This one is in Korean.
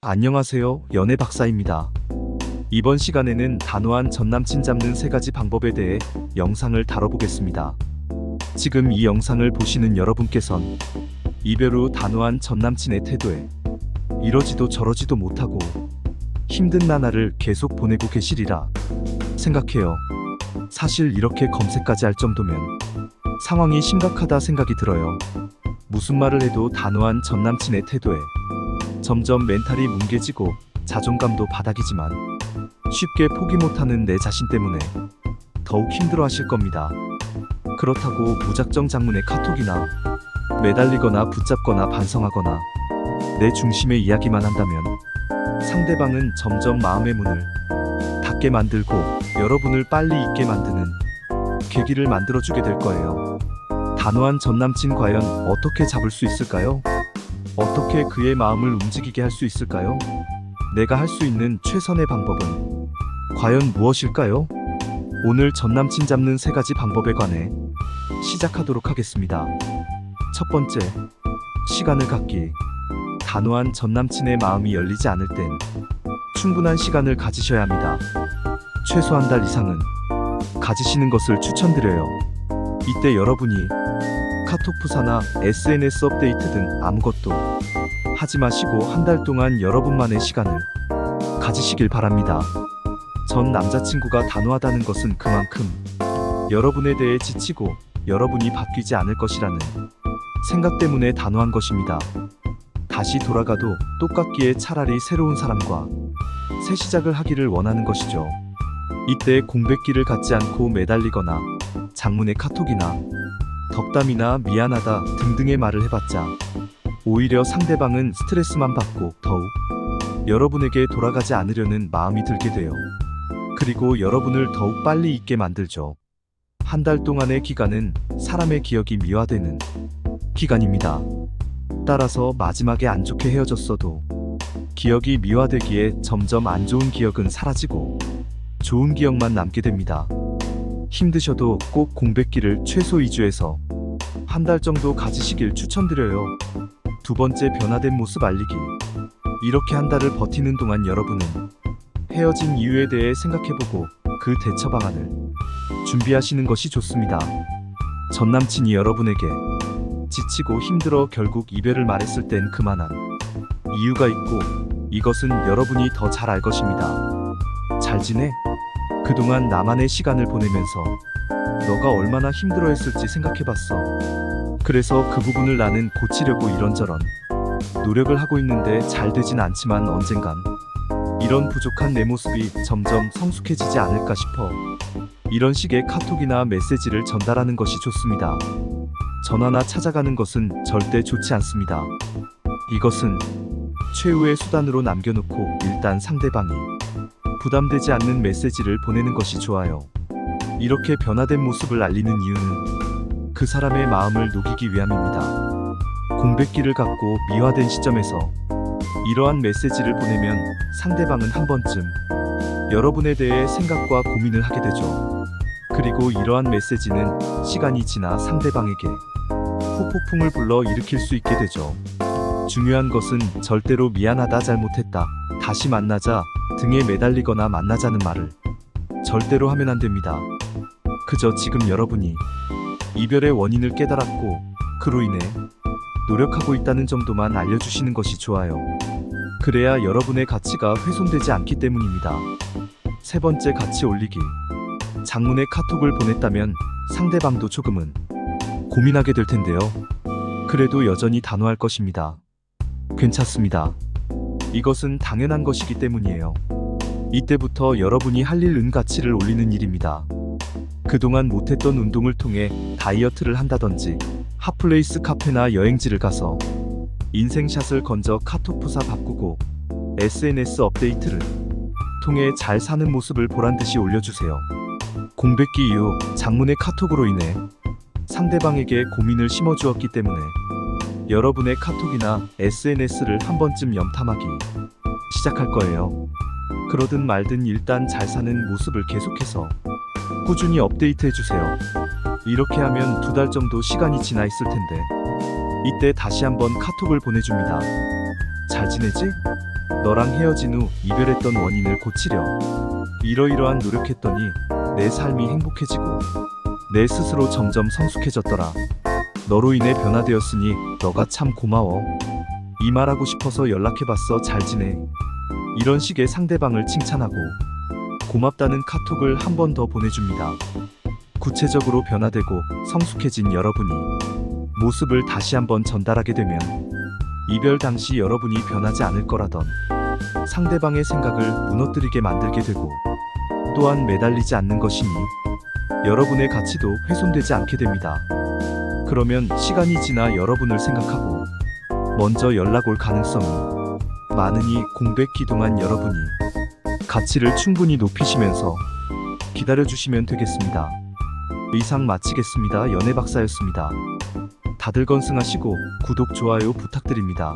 안녕하세요. 연애 박사입니다. 이번 시간에는 단호한 전남친 잡는 3가지 방법에 대해 영상을 다뤄보겠습니다. 지금 이 영상을 보시는 여러분께선 이별 후 단호한 전남친의 태도에 이러지도 저러지도 못하고 힘든 나날을 계속 보내고 계시리라 생각해요. 사실 이렇게 검색까지 할 정도면 상황이 심각하다 생각이 들어요. 무슨 말을 해도 단호한 전남친의 태도에 점점 멘탈이 뭉개지고 자존감도 바닥이지만 쉽게 포기 못하는 내 자신 때문에 더욱 힘들어하실 겁니다. 그렇다고 무작정 장문의 카톡이나 매달리거나 붙잡거나 반성하거나 내 중심의 이야기만 한다면 상대방은 점점 마음의 문을 닫게 만들고 여러분을 빨리 잊게 만드는 계기를 만들어주게 될 거예요. 단호한 전남친 과연 어떻게 잡을 수 있을까요? 어떻게 그의 마음을 움직이게 할 수 있을까요? 내가 할 수 있는 최선의 방법은 과연 무엇일까요? 오늘 전남친 잡는 3가지 방법에 관해 시작하도록 하겠습니다. 첫 번째, 시간을 갖기. 단호한 전남친의 마음이 열리지 않을 땐 충분한 시간을 가지셔야 합니다. 최소 한 달 이상은 가지시는 것을 추천드려요. 이때 여러분이 카톡 푸사나 SNS 업데이트 등 아무것도 하지 마시고 한 달 동안 여러분만의 시간을 가지시길 바랍니다. 전 남자친구가 단호하다는 것은 그만큼 여러분에 대해 지치고 여러분이 바뀌지 않을 것이라는 생각 때문에 단호한 것입니다. 다시 돌아가도 똑같기에 차라리 새로운 사람과 새 시작을 하기를 원하는 것이죠. 이때 공백기를 갖지 않고 매달리거나 장문의 카톡이나 덕담이나 미안하다 등등의 말을 해봤자 오히려 상대방은 스트레스만 받고 더욱 여러분에게 돌아가지 않으려는 마음이 들게 돼요. 그리고 여러분을 더욱 빨리 잊게 만들죠. 한 달 동안의 기간은 사람의 기억이 미화되는 기간입니다. 따라서 마지막에 안 좋게 헤어졌어도 기억이 미화되기에 점점 안 좋은 기억은 사라지고 좋은 기억만 남게 됩니다. 힘드셔도 꼭 공백기를 최소 2주에서 한 달 정도 가지시길 추천드려요. 두 번째, 변화된 모습 알리기. 이렇게 한 달을 버티는 동안 여러분은 헤어진 이유에 대해 생각해보고 그 대처 방안을 준비하시는 것이 좋습니다. 전남친이 여러분에게 지치고 힘들어 결국 이별을 말했을 땐 그만한 이유가 있고 이것은 여러분이 더 잘 알 것입니다. 잘 지내? 그동안 나만의 시간을 보내면서 너가 얼마나 힘들어했을지 생각해봤어. 그래서 그 부분을 나는 고치려고 이런저런 노력을 하고 있는데 잘 되진 않지만 언젠간 이런 부족한 내 모습이 점점 성숙해지지 않을까 싶어 이런 식의 카톡이나 메시지를 전달하는 것이 좋습니다. 전화나 찾아가는 것은 절대 좋지 않습니다. 이것은 최후의 수단으로 남겨놓고 일단 상대방이 부담되지 않는 메시지를 보내는 것이 좋아요. 이렇게 변화된 모습을 알리는 이유는 그 사람의 마음을 녹이기 위함입니다. 공백기를 갖고 미화된 시점에서 이러한 메시지를 보내면 상대방은 한 번쯤 여러분에 대해 생각과 고민을 하게 되죠. 그리고 이러한 메시지는 시간이 지나 상대방에게 후폭풍을 불러 일으킬 수 있게 되죠. 중요한 것은 절대로 미안하다, 잘못했다, 다시 만나자 등에 매달리거나 만나자는 말을 절대로 하면 안 됩니다. 그저 지금 여러분이 이별의 원인을 깨달았고 그로 인해 노력하고 있다는 정도만 알려주시는 것이 좋아요. 그래야 여러분의 가치가 훼손되지 않기 때문입니다. 세 번째, 가치 올리기. 장문의 카톡을 보냈다면 상대방도 조금은 고민하게 될 텐데요. 그래도 여전히 단호할 것입니다. 괜찮습니다. 이것은 당연한 것이기 때문이에요. 이때부터 여러분이 할 일은 가치를 올리는 일입니다. 그동안 못했던 운동을 통해 다이어트를 한다든지 핫플레이스 카페나 여행지를 가서 인생샷을 건져 카톡 푸사 바꾸고 SNS 업데이트를 통해 잘 사는 모습을 보란듯이 올려주세요. 공백기 이후 장문의 카톡으로 인해 상대방에게 고민을 심어주었기 때문에 여러분의 카톡이나 SNS를 한 번쯤 염탐하기 시작할 거예요. 그러든 말든 일단 잘 사는 모습을 계속해서 꾸준히 업데이트해주세요. 이렇게 하면 2달 정도 시간이 지나 있을 텐데 이때 다시 한번 카톡을 보내줍니다. 잘 지내지? 너랑 헤어진 후 이별했던 원인을 고치려 이러이러한 노력했더니 내 삶이 행복해지고 내 스스로 점점 성숙해졌더라. 너로 인해 변화되었으니 너가 참 고마워. 이 말하고 싶어서 연락해봤어. 잘 지내. 이런 식의 상대방을 칭찬하고 고맙다는 카톡을 한 번 더 보내줍니다. 구체적으로 변화되고 성숙해진 여러분이 모습을 다시 한번 전달하게 되면 이별 당시 여러분이 변하지 않을 거라던 상대방의 생각을 무너뜨리게 만들게 되고 또한 매달리지 않는 것이니 여러분의 가치도 훼손되지 않게 됩니다. 그러면 시간이 지나 여러분을 생각하고 먼저 연락 올 가능성이 많으니 공백 기동한 여러분이 가치를 충분히 높이시면서 기다려주시면 되겠습니다. 이상 마치겠습니다. 연애박사였습니다. 다들 건승하시고 구독, 좋아요 부탁드립니다.